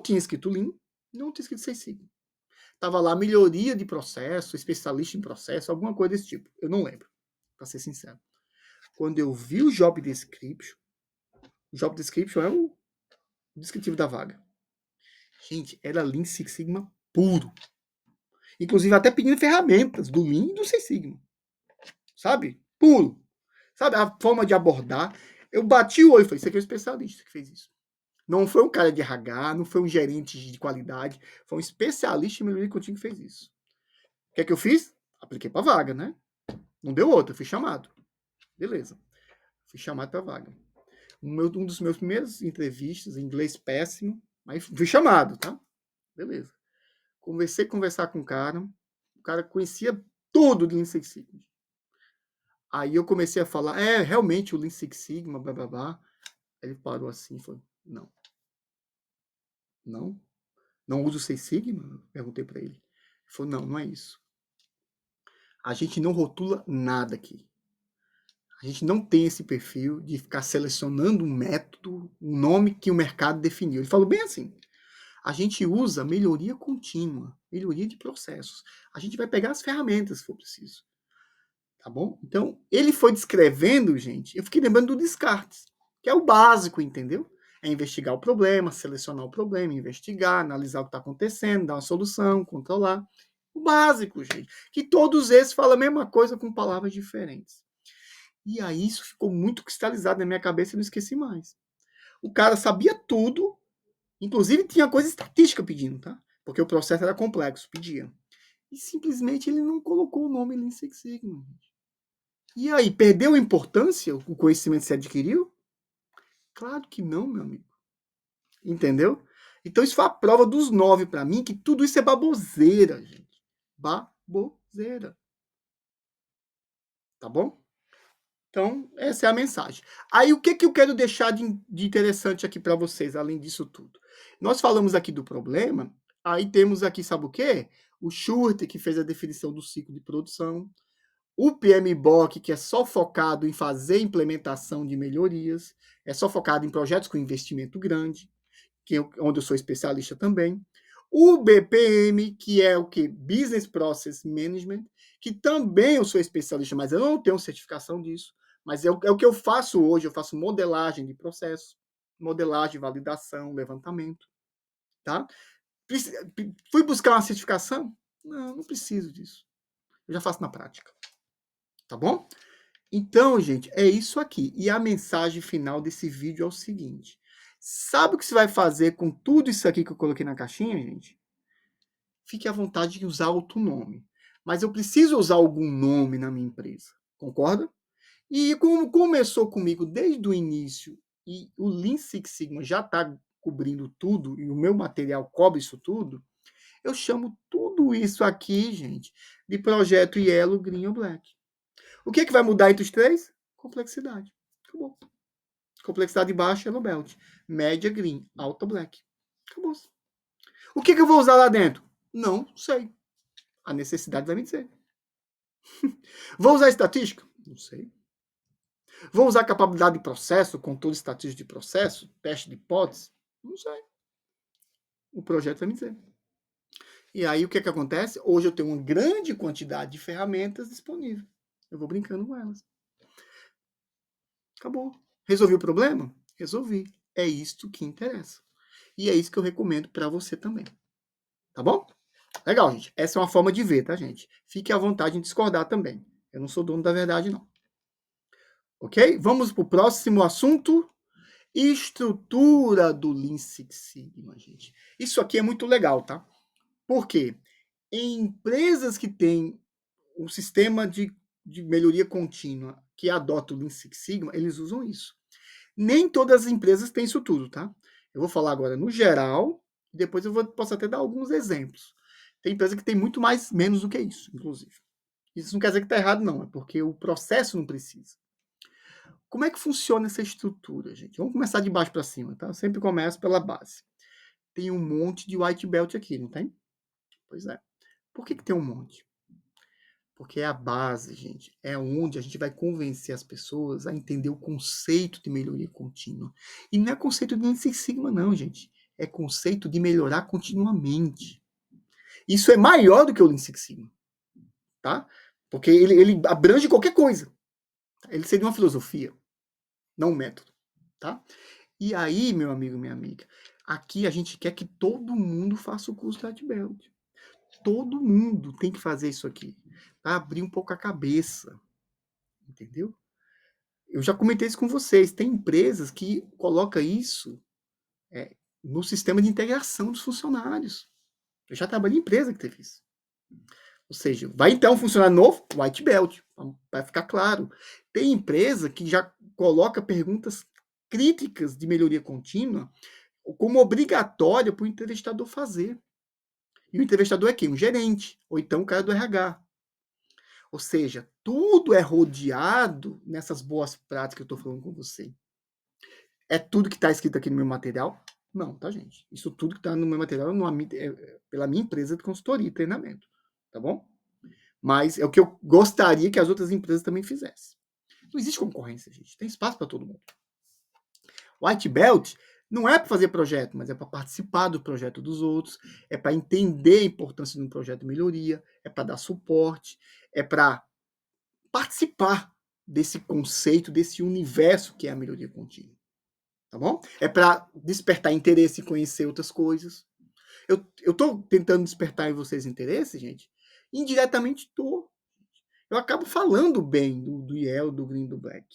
tinha escrito Lean, não tinha escrito Six Sigma. Tava lá melhoria de processo, especialista em processo, alguma coisa desse tipo. Eu não lembro, para ser sincero. Quando eu vi o job description é o descritivo da vaga. Gente, era Lean Six Sigma puro. Inclusive até pedindo ferramentas do Lean e do Six Sigma. Sabe? Puro. Sabe? A forma de abordar. Eu bati o olho e falei, isso aqui é um especialista que fez isso. Não foi um cara de RH, não foi um gerente de qualidade, foi um especialista em melhoria contínua que fez isso. O que é que eu fiz? Apliquei para vaga, né? Não deu outra, fui chamado. Beleza. Fui chamado para vaga. Um dos meus primeiros entrevistas, em inglês péssimo, mas fui chamado, tá? Beleza. Conversar com o cara conhecia tudo de Lean Six Sigma. Aí eu comecei a falar, realmente o Lean Six Sigma, blá, blá, blá. Ele parou assim e falou, não. Não? Não uso Six Sigma? Perguntei para ele. Ele falou, não, não é isso. A gente não rotula nada aqui. A gente não tem esse perfil de ficar selecionando um método, um nome que o mercado definiu. Ele falou bem assim. A gente usa melhoria contínua, melhoria de processos. A gente vai pegar as ferramentas se for preciso. Tá bom? Então, ele foi descrevendo, gente, eu fiquei lembrando do Descartes, que é o básico, entendeu? É investigar o problema, selecionar o problema, investigar, analisar o que está acontecendo, dar uma solução, controlar. O básico, gente. Que todos esses falam a mesma coisa com palavras diferentes. E aí isso ficou muito cristalizado na minha cabeça e não esqueci mais. O cara sabia tudo, inclusive tinha coisa estatística pedindo, tá? Porque o processo era complexo, pedia. E simplesmente ele não colocou o nome Lean Six Sigma. E aí, perdeu a importância o conhecimento que se adquiriu? Claro que não, meu amigo. Entendeu? Então isso foi a prova dos 9 para mim, que tudo isso é baboseira, gente. Baboseira. Tá bom? Então, essa é a mensagem. Aí, o que, que eu quero deixar de interessante aqui para vocês, além disso tudo? Nós falamos aqui do problema, aí temos aqui, sabe o quê? O Schurter, que fez a definição do ciclo de produção. O PMBOK, que é só focado em fazer implementação de melhorias, é só focado em projetos com investimento grande, onde eu sou especialista também. O BPM, que é o que? Business Process Management, que também eu sou especialista, mas eu não tenho certificação disso. Mas é o que eu faço hoje, eu faço modelagem de processo, modelagem, validação, levantamento, tá? Fui buscar uma certificação? Não preciso disso. Eu já faço na prática, tá bom? Então, gente, é isso aqui. E a mensagem final desse vídeo é o seguinte: sabe o que você vai fazer com tudo isso aqui que eu coloquei na caixinha, gente? Fique à vontade de usar outro nome. Mas eu preciso usar algum nome na minha empresa, concorda? E como começou comigo desde o início e o Lean Six Sigma já está cobrindo tudo e o meu material cobre isso tudo, eu chamo tudo isso aqui, gente, de projeto Yellow, Green ou Black. O que, é que vai mudar entre os três? Complexidade. Acabou. Complexidade baixa, Yellow Belt. Média, Green. Alta, Black. Acabou. O que, que eu vou usar lá dentro? Não sei. A necessidade vai me dizer. Vou usar estatística? Não sei. Vou usar capacidade de processo, controle estatístico de processo, teste de hipótese? Não sei. O projeto vai me dizer. E aí o que, que acontece? Hoje eu tenho uma grande quantidade de ferramentas disponíveis. Eu vou brincando com elas. Acabou. Resolvi o problema? Resolvi. É isto que interessa. E é isso que eu recomendo para você também. Tá bom? Legal, gente. Essa é uma forma de ver, tá, gente? Fique à vontade em discordar também. Eu não sou dono da verdade, não. Ok? Vamos para o próximo assunto. Estrutura do Lean Six Sigma, gente. Isso aqui é muito legal, tá? Por quê? Em empresas que têm um sistema de melhoria contínua que adota o Lean Six Sigma, eles usam isso. Nem todas as empresas têm isso tudo, tá? Eu vou falar agora no geral, e depois posso até dar alguns exemplos. Tem empresa que tem muito mais, menos do que isso, inclusive. Isso não quer dizer que está errado, não, é porque o processo não precisa. Como é que funciona essa estrutura, gente? Vamos começar de baixo para cima, tá? Eu sempre começo pela base. Tem um monte de white belt aqui, não tem? Pois é. Por que tem um monte? Porque é a base, gente. É onde a gente vai convencer as pessoas a entender o conceito de melhoria contínua. E não é conceito de Lean Six Sigma, não, gente. É conceito de melhorar continuamente. Isso é maior do que o Lean Six Sigma, tá? Porque ele abrange qualquer coisa. Ele seria uma filosofia, não um método, tá? E aí, meu amigo, minha amiga, aqui a gente quer que todo mundo faça o curso da Belt. Todo mundo tem que fazer isso aqui, para abrir um pouco a cabeça, entendeu? Eu já comentei isso com vocês. Tem empresas que colocam isso no sistema de integração dos funcionários. Eu já trabalhei em empresa que teve isso. Ou seja, vai então um funcionário novo, white belt, vai ficar claro. Tem empresa que já coloca perguntas críticas de melhoria contínua como obrigatória para o entrevistador fazer. E o entrevistador é quem? Um gerente, ou então o cara do RH. Ou seja, tudo é rodeado nessas boas práticas que eu estou falando com você. É tudo que está escrito aqui no meu material? Não, tá, gente? Isso tudo que está no meu material é pela minha empresa de consultoria e treinamento. Tá bom? Mas é o que eu gostaria que as outras empresas também fizessem. Não existe concorrência, gente. Tem espaço para todo mundo. White Belt não é para fazer projeto, mas é para participar do projeto dos outros, é para entender a importância de um projeto de melhoria, é para dar suporte, é para participar desse conceito, desse universo que é a melhoria contínua. Tá bom? É para despertar interesse e conhecer outras coisas. Eu estou tentando despertar em vocês interesse, gente? Indiretamente estou. Eu acabo falando bem do Yellow, do Green, do Black.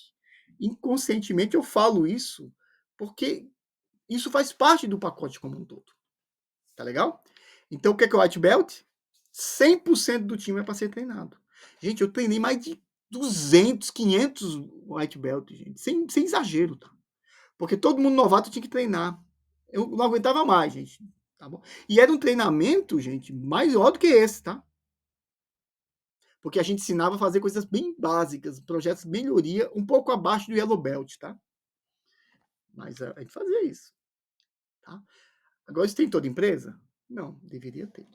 Inconscientemente eu falo isso porque isso faz parte do pacote como um todo. Tá legal? Então o que é o White Belt? 100% do time é para ser treinado. Gente, eu treinei mais de 200, 500 White Belt, gente. Sem exagero, tá? Porque todo mundo novato tinha que treinar. Eu não aguentava mais, gente. Tá bom? E era um treinamento, gente, maior do que esse, tá? Porque a gente ensinava a fazer coisas bem básicas, projetos de melhoria, um pouco abaixo do Yellow Belt, tá? Mas a gente fazia isso, tá? Agora, isso tem toda empresa? Não, deveria ter.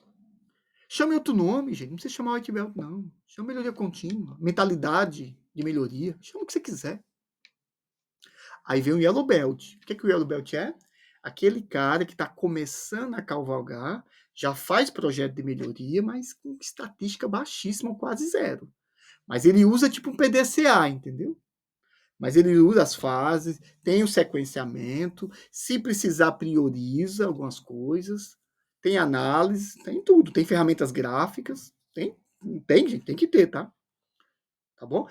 Chame outro nome, gente. Não precisa chamar White Belt, não. Chama melhoria contínua, mentalidade de melhoria. Chama o que você quiser. Aí vem o Yellow Belt. O que o Yellow Belt é? Aquele cara que está começando a cavalgar, já faz projeto de melhoria, mas com estatística baixíssima, quase zero. Mas ele usa tipo um PDCA, entendeu? Mas ele usa as fases, tem o sequenciamento, se precisar prioriza algumas coisas, tem análise, tem tudo, tem ferramentas gráficas, tem gente, tem que ter, tá? Tá bom?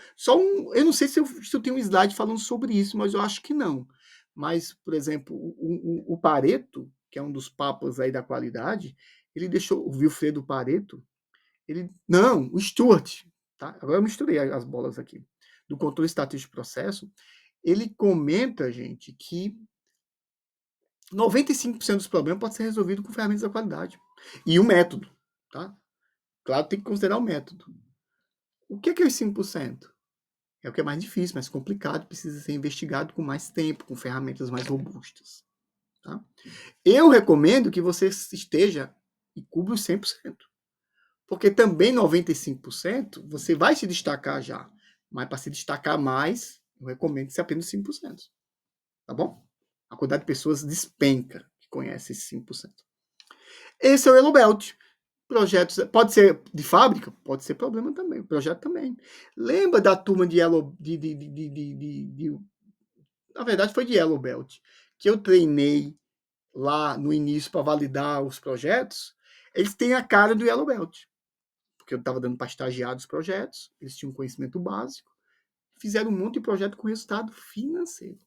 Eu não sei se eu tenho um slide falando sobre isso, mas eu acho que não. Mas, por exemplo, o Pareto, que é um dos papas aí da qualidade, ele deixou, o Wilfredo Pareto, não, o Stuart, tá? Agora eu misturei as bolas aqui, do controle estatístico de processo, ele comenta, gente, que 95% dos problemas pode ser resolvido com ferramentas da qualidade. E o método, tá? Claro, tem que considerar o método. O que é os 5%? É o que é mais difícil, mais complicado, precisa ser investigado com mais tempo, com ferramentas mais robustas. Tá? Eu recomendo que você esteja e cubra os 100%. Porque também 95% você vai se destacar já. Mas para se destacar mais, eu recomendo que você apenas 5%. Tá bom? A quantidade de pessoas despenca que conhece esses 5%. Esse é o Yellow Belt. Projetos, pode ser de fábrica? Pode ser problema também. Projeto também. Lembra da turma de Yellow, na verdade foi de Yellow Belt, que eu treinei lá no início para validar os projetos? Eles têm a cara do Yellow Belt, porque eu estava dando para estagiários projetos, eles tinham conhecimento básico, fizeram um monte de projeto com resultado financeiro.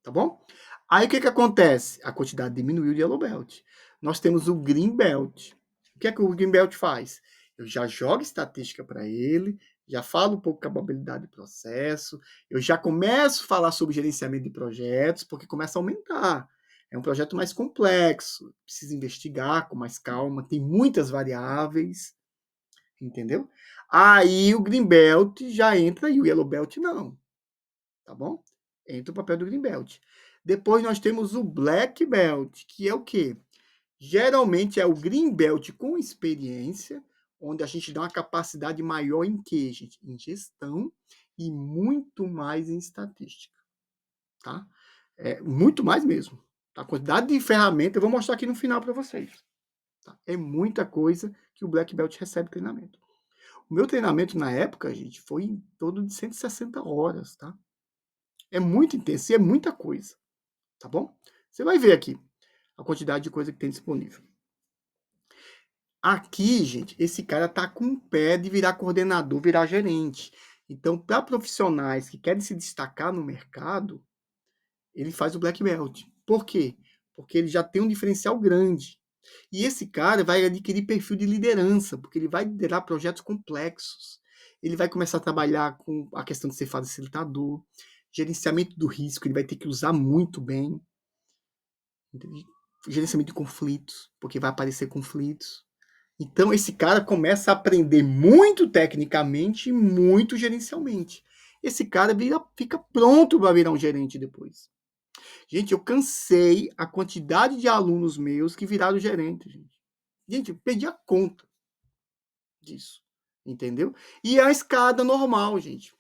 Tá bom? Aí o que acontece? A quantidade diminuiu de Yellow Belt. Nós temos o Green Belt. O que é que o Green Belt faz? Eu já jogo estatística para ele, já falo um pouco da probabilidade de processo, eu já começo a falar sobre gerenciamento de projetos, porque começa a aumentar. É um projeto mais complexo, precisa investigar com mais calma, tem muitas variáveis, entendeu? Aí o Green Belt já entra e o Yellow Belt não, tá bom? Entra o papel do Green Belt. Depois nós temos o Black Belt, que é o quê? Geralmente é o Green Belt com experiência, onde a gente dá uma capacidade maior em quê, gente? Em gestão e muito mais em estatística, tá? Muito mais mesmo. A quantidade de ferramenta eu vou mostrar aqui no final para vocês. Tá? É muita coisa que o Black Belt recebe treinamento. O meu treinamento na época, gente, foi em torno de 160 horas, tá? É muito intenso e é muita coisa, tá bom? Você vai ver aqui a quantidade de coisa que tem disponível. Aqui, gente, esse cara tá com o pé de virar coordenador, virar gerente. Então, para profissionais que querem se destacar no mercado, ele faz o Black Belt. Por quê? Porque ele já tem um diferencial grande. E esse cara vai adquirir perfil de liderança, porque ele vai liderar projetos complexos. Ele vai começar a trabalhar com a questão de ser facilitador, gerenciamento do risco, ele vai ter que usar muito bem. Gerenciamento de conflitos, porque vai aparecer conflitos. Então, esse cara começa a aprender muito tecnicamente e muito gerencialmente. Esse cara fica pronto para virar um gerente depois. Gente, eu cansei a quantidade de alunos meus que viraram gerente, gente. Gente, eu perdi a conta disso. Entendeu? E a escada normal, gente.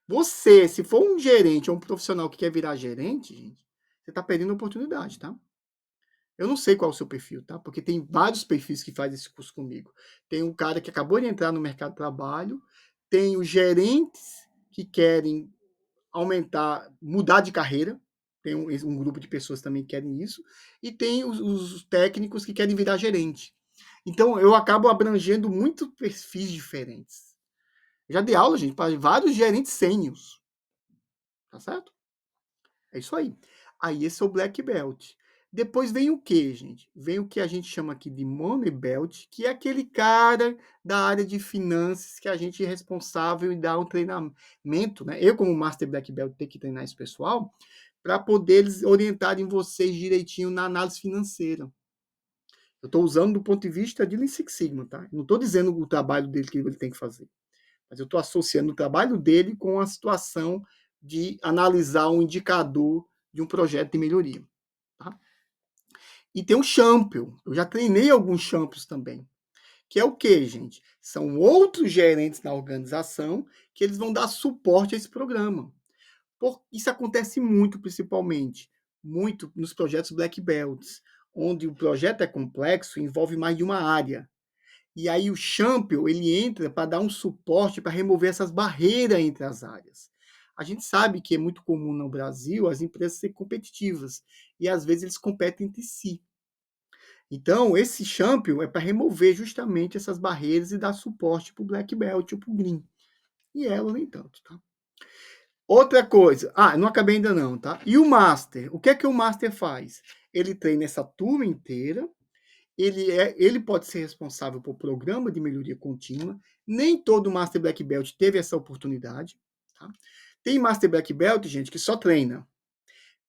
Você, se for um gerente ou um profissional que quer virar gerente, gente, você está perdendo a oportunidade, tá? Eu não sei qual é o seu perfil, tá? Porque tem vários perfis que fazem esse curso comigo. Tem um cara que acabou de entrar no mercado de trabalho, tem os gerentes que querem aumentar, mudar de carreira, tem um grupo de pessoas também que querem isso, e tem os técnicos que querem virar gerente. Então, eu acabo abrangendo muitos perfis diferentes. Já dei aula, gente, para vários gerentes sênios, tá certo? É isso aí. Aí esse é o Black Belt. Depois vem o que, gente? Vem o que a gente chama aqui de Money Belt, que é aquele cara da área de finanças que a gente é responsável e dá um treinamento, né? Eu, como Master Black Belt, tenho que treinar esse pessoal para poder eles orientarem vocês direitinho na análise financeira. Eu estou usando do ponto de vista de Lean Six Sigma, tá? Não estou dizendo o trabalho dele que ele tem que fazer. Mas eu estou associando o trabalho dele com a situação de analisar um indicador de um projeto de melhoria. Tá? E tem um champion. Eu já treinei alguns champions também. Que é o quê, gente? São outros gerentes na organização que eles vão dar suporte a esse programa. Isso acontece muito, principalmente, muito nos projetos Black Belts, onde o projeto é complexo e envolve mais de uma área. E aí o champion, ele entra para dar um suporte, para remover essas barreiras entre as áreas. A gente sabe que é muito comum no Brasil as empresas serem competitivas, e às vezes eles competem entre si. Então, esse champion é para remover justamente essas barreiras e dar suporte para o Black Belt ou para o Green. E ela nem tanto, tá? Outra coisa, não acabei ainda não, tá? E o Master? O que é que o Master faz? Ele treina essa turma inteira, ele pode ser responsável por programa de melhoria contínua. Nem todo Master Black Belt teve essa oportunidade. Tá? Tem Master Black Belt, gente, que só treina.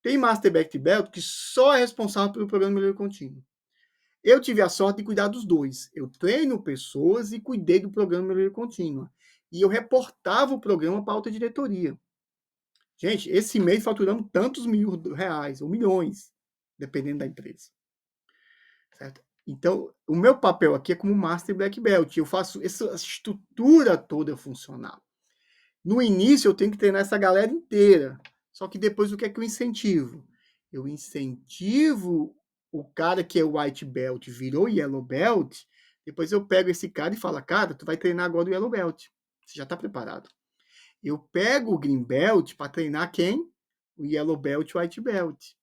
Tem Master Black Belt que só é responsável pelo programa de melhoria contínua. Eu tive a sorte de cuidar dos dois. Eu treino pessoas e cuidei do programa de melhoria contínua. E eu reportava o programa para a alta diretoria. Gente, esse mês faturamos tantos R$ 1.000 ou milhões, dependendo da empresa. Certo? Então, o meu papel aqui é como Master Black Belt. Eu faço essa estrutura toda funcionar. No início, eu tenho que treinar essa galera inteira. Só que depois, o que é que eu incentivo? Eu incentivo o cara que é White Belt, virou Yellow Belt. Depois eu pego esse cara e falo, cara, tu vai treinar agora o Yellow Belt. Você já está preparado. Eu pego o Green Belt para treinar quem? O Yellow Belt e o White Belt.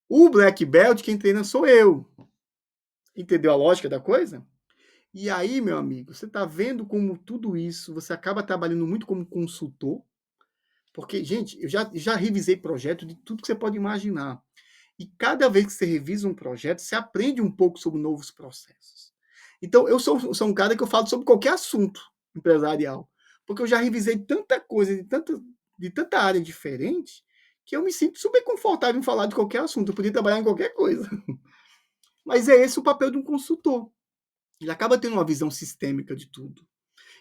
O Black Belt, quem treina sou eu. Entendeu a lógica da coisa? E aí, meu amigo, você está vendo como tudo isso, você acaba trabalhando muito como consultor, porque, gente, eu já revisei projeto de tudo que você pode imaginar. E cada vez que você revisa um projeto, você aprende um pouco sobre novos processos. Então, eu sou um cara que eu falo sobre qualquer assunto empresarial, porque eu já revisei tanta coisa de tanta área diferente, que eu me sinto super confortável em falar de qualquer assunto. Eu podia trabalhar em qualquer coisa. Mas é esse o papel de um consultor. Ele acaba tendo uma visão sistêmica de tudo.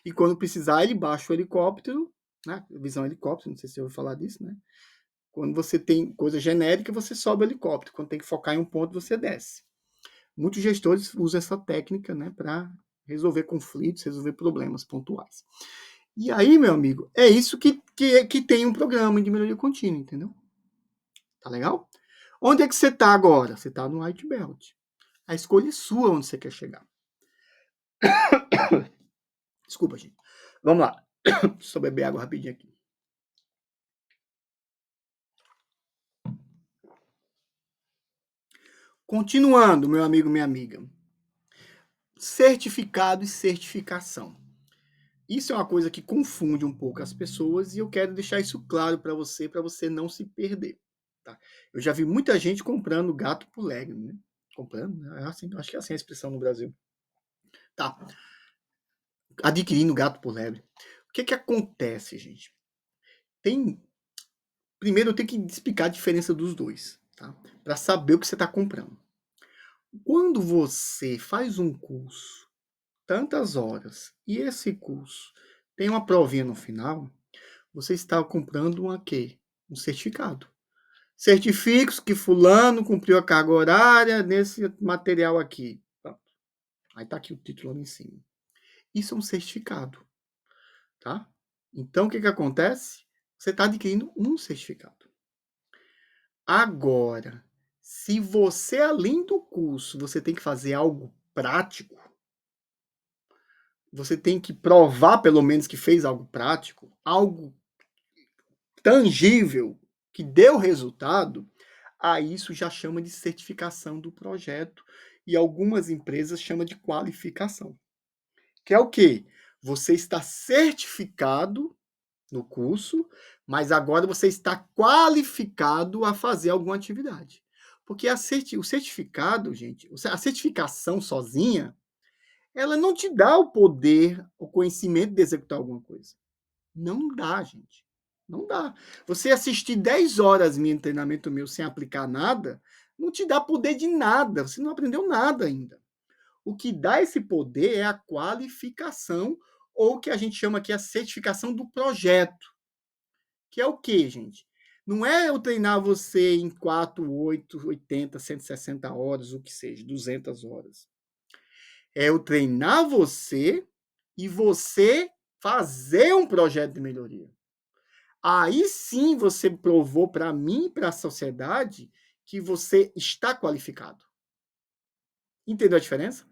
E quando precisar, ele baixa o helicóptero, né? Visão helicóptero, não sei se você ouviu falar disso, né? Quando você tem coisa genérica, você sobe o helicóptero. Quando tem que focar em um ponto, você desce. Muitos gestores usam essa técnica, né, para resolver conflitos, resolver problemas pontuais. E aí, meu amigo, é isso que tem um programa de melhoria contínua, entendeu? Tá legal? Onde é que você está agora? Você está no White Belt. A escolha é sua onde você quer chegar. Desculpa, gente. Vamos lá. Deixa eu beber água rapidinho aqui. Continuando, meu amigo, minha amiga. Certificado e certificação. Isso é uma coisa que confunde um pouco as pessoas e eu quero deixar isso claro para você não se perder. Tá? Eu já vi muita gente comprando gato por lebre, né? Comprando, né? Assim, acho que é assim a expressão no Brasil. Tá. Adquirindo gato por lebre. O que acontece, gente? Primeiro eu tenho que explicar a diferença dos dois, tá? Para saber o que você está comprando. Quando você faz um curso, tantas horas, e esse curso tem uma provinha no final, você está comprando um quê? Um certificado. Certifico que fulano cumpriu a carga horária nesse material aqui. Aí está aqui o título ali em cima. Isso é um certificado, tá? Então, o que acontece? Você está adquirindo um certificado. Agora, se você, além do curso, você tem que fazer algo prático, você tem que provar, pelo menos, que fez algo prático, algo tangível, que deu resultado, aí isso já chama de certificação do projeto e algumas empresas chamam de qualificação. Que é o quê? Você está certificado no curso, mas agora você está qualificado a fazer alguma atividade. Porque o certificado, gente, a certificação sozinha, ela não te dá o poder, o conhecimento de executar alguma coisa. Não dá, gente. Não dá. Você assistir 10 horas de treinamento meu sem aplicar nada, não te dá poder de nada. Você não aprendeu nada ainda. O que dá esse poder é a qualificação, ou o que a gente chama aqui a certificação do projeto. Que é o quê, gente? Não é eu treinar você em 4, 8, 80, 160 horas, o que seja, 200 horas. É eu treinar você e você fazer um projeto de melhoria. Aí sim você provou para mim e para a sociedade que você está qualificado. Entendeu a diferença?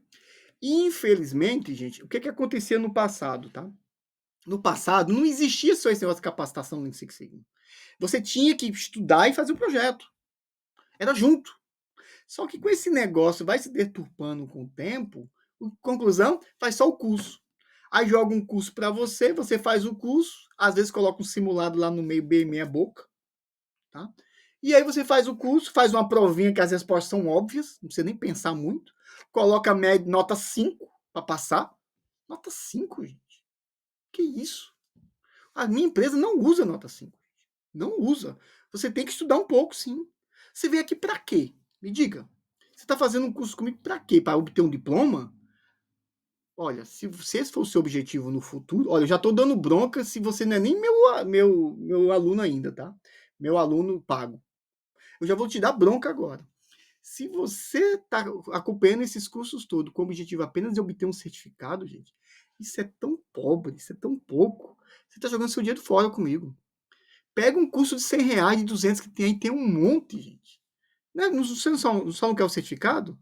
Infelizmente, gente, o que que acontecia no passado, tá? No passado não existia só esse negócio de capacitação no Lean Six Sigma. Você tinha que estudar e fazer um projeto. Era junto. Só que com esse negócio vai se deturpando com o tempo, conclusão, faz só o curso. Aí joga um curso para você, você faz o curso, às vezes coloca um simulado lá no meio, bem meia boca, tá? E aí você faz o curso, faz uma provinha que as respostas são óbvias, não precisa nem pensar muito, coloca nota 5 para passar. Nota 5, gente. Que isso? A minha empresa não usa nota 5. Não usa. Você tem que estudar um pouco, sim. Você veio aqui para quê? Me diga. Você está fazendo um curso comigo para quê? Para obter um diploma? Olha, se esse for o seu objetivo no futuro, olha, eu já estou dando bronca se você não é nem meu aluno ainda, tá? Meu aluno pago. Eu já vou te dar bronca agora. Se você está acompanhando esses cursos todos com o objetivo apenas de obter um certificado, gente, isso é tão pobre, isso é tão pouco. Você está jogando seu dinheiro fora comigo. Pega um curso de R$ 100, de 200 que tem aí, tem um monte, gente. Né? Você só não quer o certificado?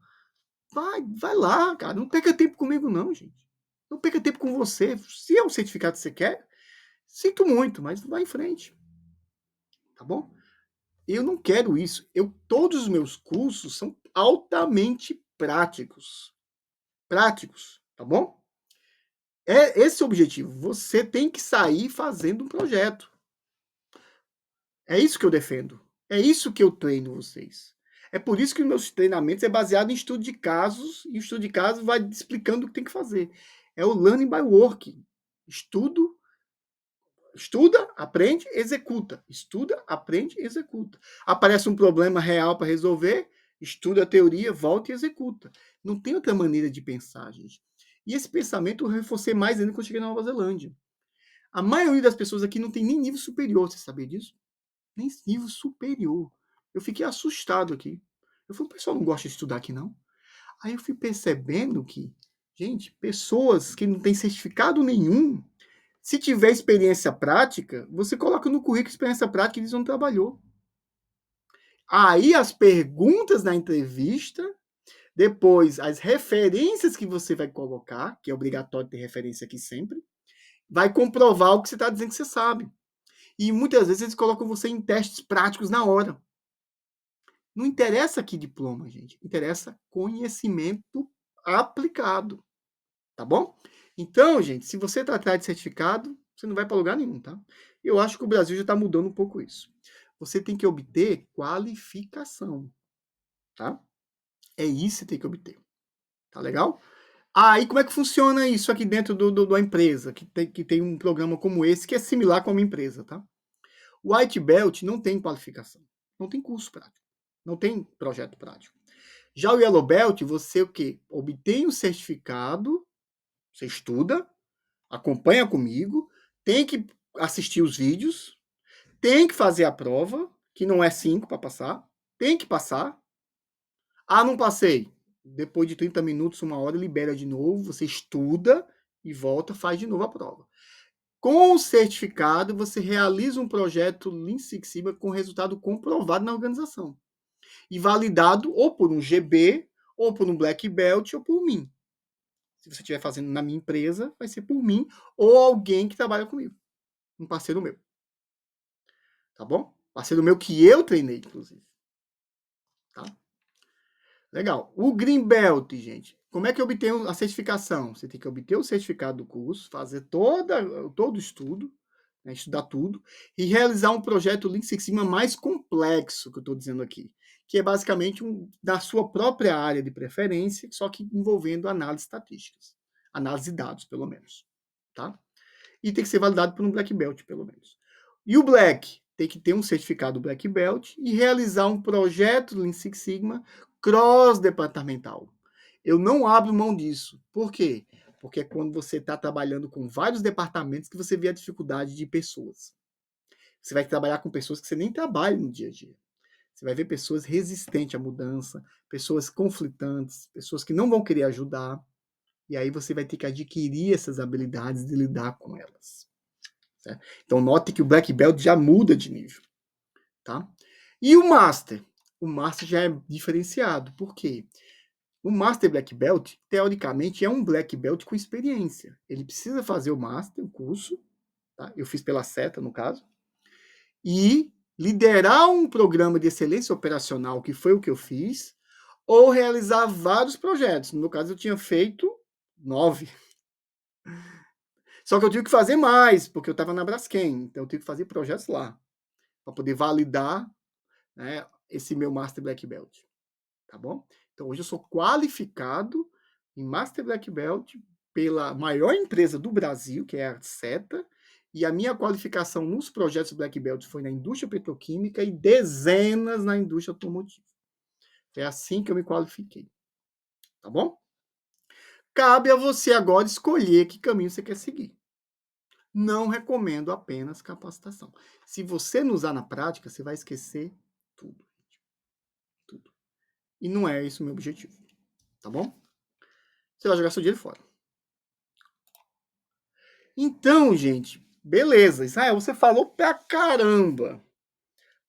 Vai lá, cara. Não perca tempo comigo, não, gente. Não perca tempo com você. Se é o certificado que você quer, sinto muito, mas vai em frente. Tá bom? Eu não quero isso. Todos os meus cursos são altamente práticos. Práticos, tá bom? É esse o objetivo. Você tem que sair fazendo um projeto. É isso que eu defendo. É isso que eu treino vocês. É por isso que os meus treinamentos é baseado em estudo de casos, e o estudo de casos vai explicando o que tem que fazer. É o learning by working. Estuda, aprende, executa. Estuda, aprende, executa. Aparece um problema real para resolver, estuda a teoria, volta e executa. Não tem outra maneira de pensar, gente. E esse pensamento eu reforcei mais ainda quando eu cheguei na Nova Zelândia. A maioria das pessoas aqui não tem nem nível superior, você sabia disso? Nem nível superior. Eu fiquei assustado aqui. Eu falei, o pessoal não gosta de estudar aqui, não? Aí eu fui percebendo que, gente, pessoas que não têm certificado nenhum, se tiver experiência prática, você coloca no currículo experiência prática e diz onde trabalhou. Aí as perguntas na entrevista, depois as referências que você vai colocar, que é obrigatório ter referência aqui sempre, vai comprovar o que você está dizendo que você sabe. E muitas vezes eles colocam você em testes práticos na hora. Não interessa aqui diploma, gente. Interessa conhecimento aplicado. Tá bom? Então, gente, se você está atrás de certificado, você não vai para lugar nenhum, tá? Eu acho que o Brasil já está mudando um pouco isso. Você tem que obter qualificação, tá? É isso que você tem que obter. Tá legal? Aí, como é que funciona isso aqui dentro da empresa, que tem um programa como esse, que é similar com a minha empresa, tá? O White Belt não tem qualificação, não tem curso prático, não tem projeto prático. Já o Yellow Belt, você o quê? Obtém o certificado, você estuda, acompanha comigo, tem que assistir os vídeos, tem que fazer a prova, que não é 5 para passar, tem que passar. Ah, não passei. Depois de 30 minutos, 1 hora, libera de novo, você estuda e volta, faz de novo a prova. Com o certificado, você realiza um projeto Lean Six Sigma com resultado comprovado na organização. E validado ou por um GB, ou por um Black Belt, ou por mim. Se você estiver fazendo na minha empresa, vai ser por mim ou alguém que trabalha comigo. Um parceiro meu. Tá bom? Parceiro meu que eu treinei, inclusive. Tá? Legal. O Green Belt, gente. Como é que eu obtenho a certificação? Você tem que obter o certificado do curso, fazer todo o estudo, né, estudar tudo, e realizar um projeto Lean Six Sigma mais complexo, que eu estou dizendo aqui, que é basicamente da sua própria área de preferência, só que envolvendo análise estatísticas. Análise de dados, pelo menos. Tá? E tem que ser validado por um Black Belt, pelo menos. E o Black tem que ter um certificado Black Belt e realizar um projeto Lean Six Sigma cross-departamental. Eu não abro mão disso. Por quê? Porque é quando você está trabalhando com vários departamentos que você vê a dificuldade de pessoas. Você vai trabalhar com pessoas que você nem trabalha no dia a dia. Você vai ver pessoas resistentes à mudança, pessoas conflitantes, pessoas que não vão querer ajudar, e aí você vai ter que adquirir essas habilidades de lidar com elas. Certo? Então note que o Black Belt já muda de nível. Tá? E o Master? O Master já é diferenciado. Por quê? O Master Black Belt, teoricamente, é um Black Belt com experiência. Ele precisa fazer o Master, o curso, tá? Eu fiz pela SETA, no caso, e liderar um programa de excelência operacional, que foi o que eu fiz, ou realizar vários projetos. No meu caso, eu tinha feito 9. Só que eu tive que fazer mais, porque eu estava na Braskem, então eu tive que fazer projetos lá, para poder validar, né, esse meu Master Black Belt. Tá bom? Então hoje eu sou qualificado em Master Black Belt pela maior empresa do Brasil, que é a SETA, e a minha qualificação nos projetos Black Belt foi na indústria petroquímica e dezenas na indústria automotiva. É assim que eu me qualifiquei. Tá bom? Cabe a você agora escolher que caminho você quer seguir. Não recomendo apenas capacitação. Se você não usar na prática, você vai esquecer tudo. Tudo. E não é esse o meu objetivo. Tá bom? Você vai jogar seu dinheiro fora. Então, gente, beleza. Israel, você falou pra caramba.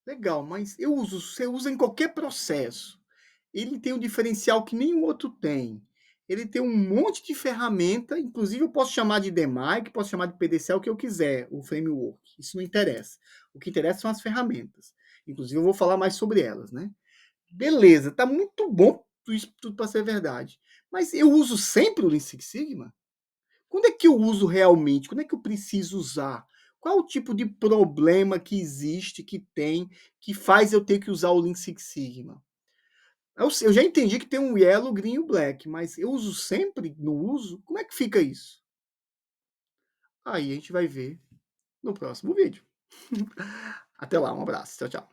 Legal, mas você usa em qualquer processo. Ele tem um diferencial que nenhum outro tem. Ele tem um monte de ferramenta, inclusive eu posso chamar de DMAIC, posso chamar de PDCA, o que eu quiser, o framework. Isso não interessa. O que interessa são as ferramentas. Inclusive eu vou falar mais sobre elas, né? Beleza, tá muito bom isso tudo para ser verdade. Mas eu uso sempre o Lean Six Sigma? Quando é que eu uso realmente? Quando é que eu preciso usar? Qual é o tipo de problema que existe, que tem, que faz eu ter que usar o Lean Six Sigma? Eu já entendi que tem um Yellow, Green e o Black, mas eu uso sempre no uso? Como é que fica isso? Aí a gente vai ver no próximo vídeo. Até lá, um abraço. Tchau, tchau.